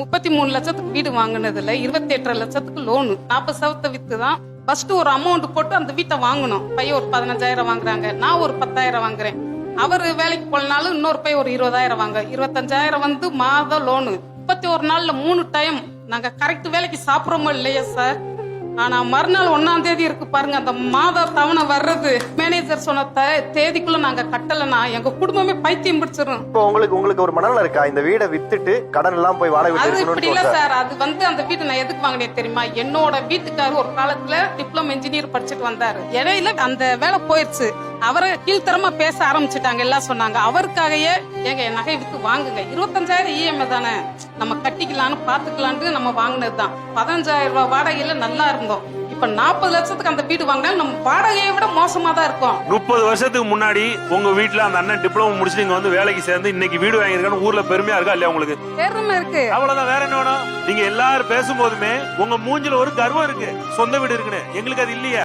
33 லட்சத்துக்கு வீடு வாங்கினதுல 28 லட்சத்துக்கு லோனு. 40 சவத்தை வித்து தான் ஃபர்ஸ்ட் ஒரு அமௌண்ட் போட்டு அந்த வீட்டை வாங்கணும். பையன் ஒரு 15,000 வாங்குறாங்க, நான் ஒரு 10,000 வாங்குறேன். அவரு வேலைக்கு போனாலும் இன்னொரு பையன் ஒரு 20,000 வாங்க, 25,000 வந்து மாதம் லோனு. 31 நாள்ல 3 டைம் நாங்க கரெக்ட் வேலைக்கு சாப்பிடுறோமோ இல்லையா சார். ஆனா மறுநாள் 1ஆம் தேதி இருக்கு பாருங்க, அந்த மாத தவணை வர்றது. மேனேஜர் சொன்ன தேதிக்குள்ள நாங்க கட்டலனா எங்க குடும்பமே பைத்தியம் பிடிச்சிரும். இப்போ உங்களுக்கு ஒரு மனநலம் இருக்கா? இந்த வீடை வித்துட்டு கடன் எல்லாம் போய் வாடகை அது விட்டு இப்படி இல்ல சார். அது வந்து அந்த வீடு நான் எதுக்கு வாங்கினேன் தெரியுமா? என்னோட வீட்டுக்காரர் ஒரு காலத்துல டிப்ளமோ இன்ஜினியர் படிச்சுட்டு வந்தாரு. இடையில அந்த வேலை போயிருச்சு. அவரை கீழ்த்தரமா பேச ஆரம்பிச்சுட்டாங்க. எல்லாம் சொன்னாங்க அவருக்காகவே எங்க நகை வித்து வாங்குங்க, 25,000 இஎம்ஐ தானே, நம்ம கட்டிக்கலான்னு பாத்துக்கலான்னு நம்ம வாங்கினதுதான். 15,000 ரூபாய் வாடகையில நல்லா இருந்தோம். இப்ப 40 லட்சத்துக்கு அந்த வீடு வாங்கினாலும் நம்ம வாடகையை விட மோசமா தான் இருக்கும். 30 வருஷத்துக்கு முன்னாடி உங்க வீட்டுல அந்த அண்ணன் டிப்ளமோ முடிச்சு நீங்க வந்து வேலைக்கு சேர்ந்து இன்னைக்கு வீடு வாங்கியிருக்கான்னு ஊர்ல பெருமையா இருக்கா இல்லையா உங்களுக்கு? பெருமை இருக்கு. அவ்வளவுதான், வேற என்ன வேணும்? நீங்க எல்லாரும் பேசும்போதுமே உங்க மூஞ்சில ஒரு கர்வம் இருக்கு, சொந்த வீடு இருக்குன்னு. எங்களுக்கு அது இல்லையா?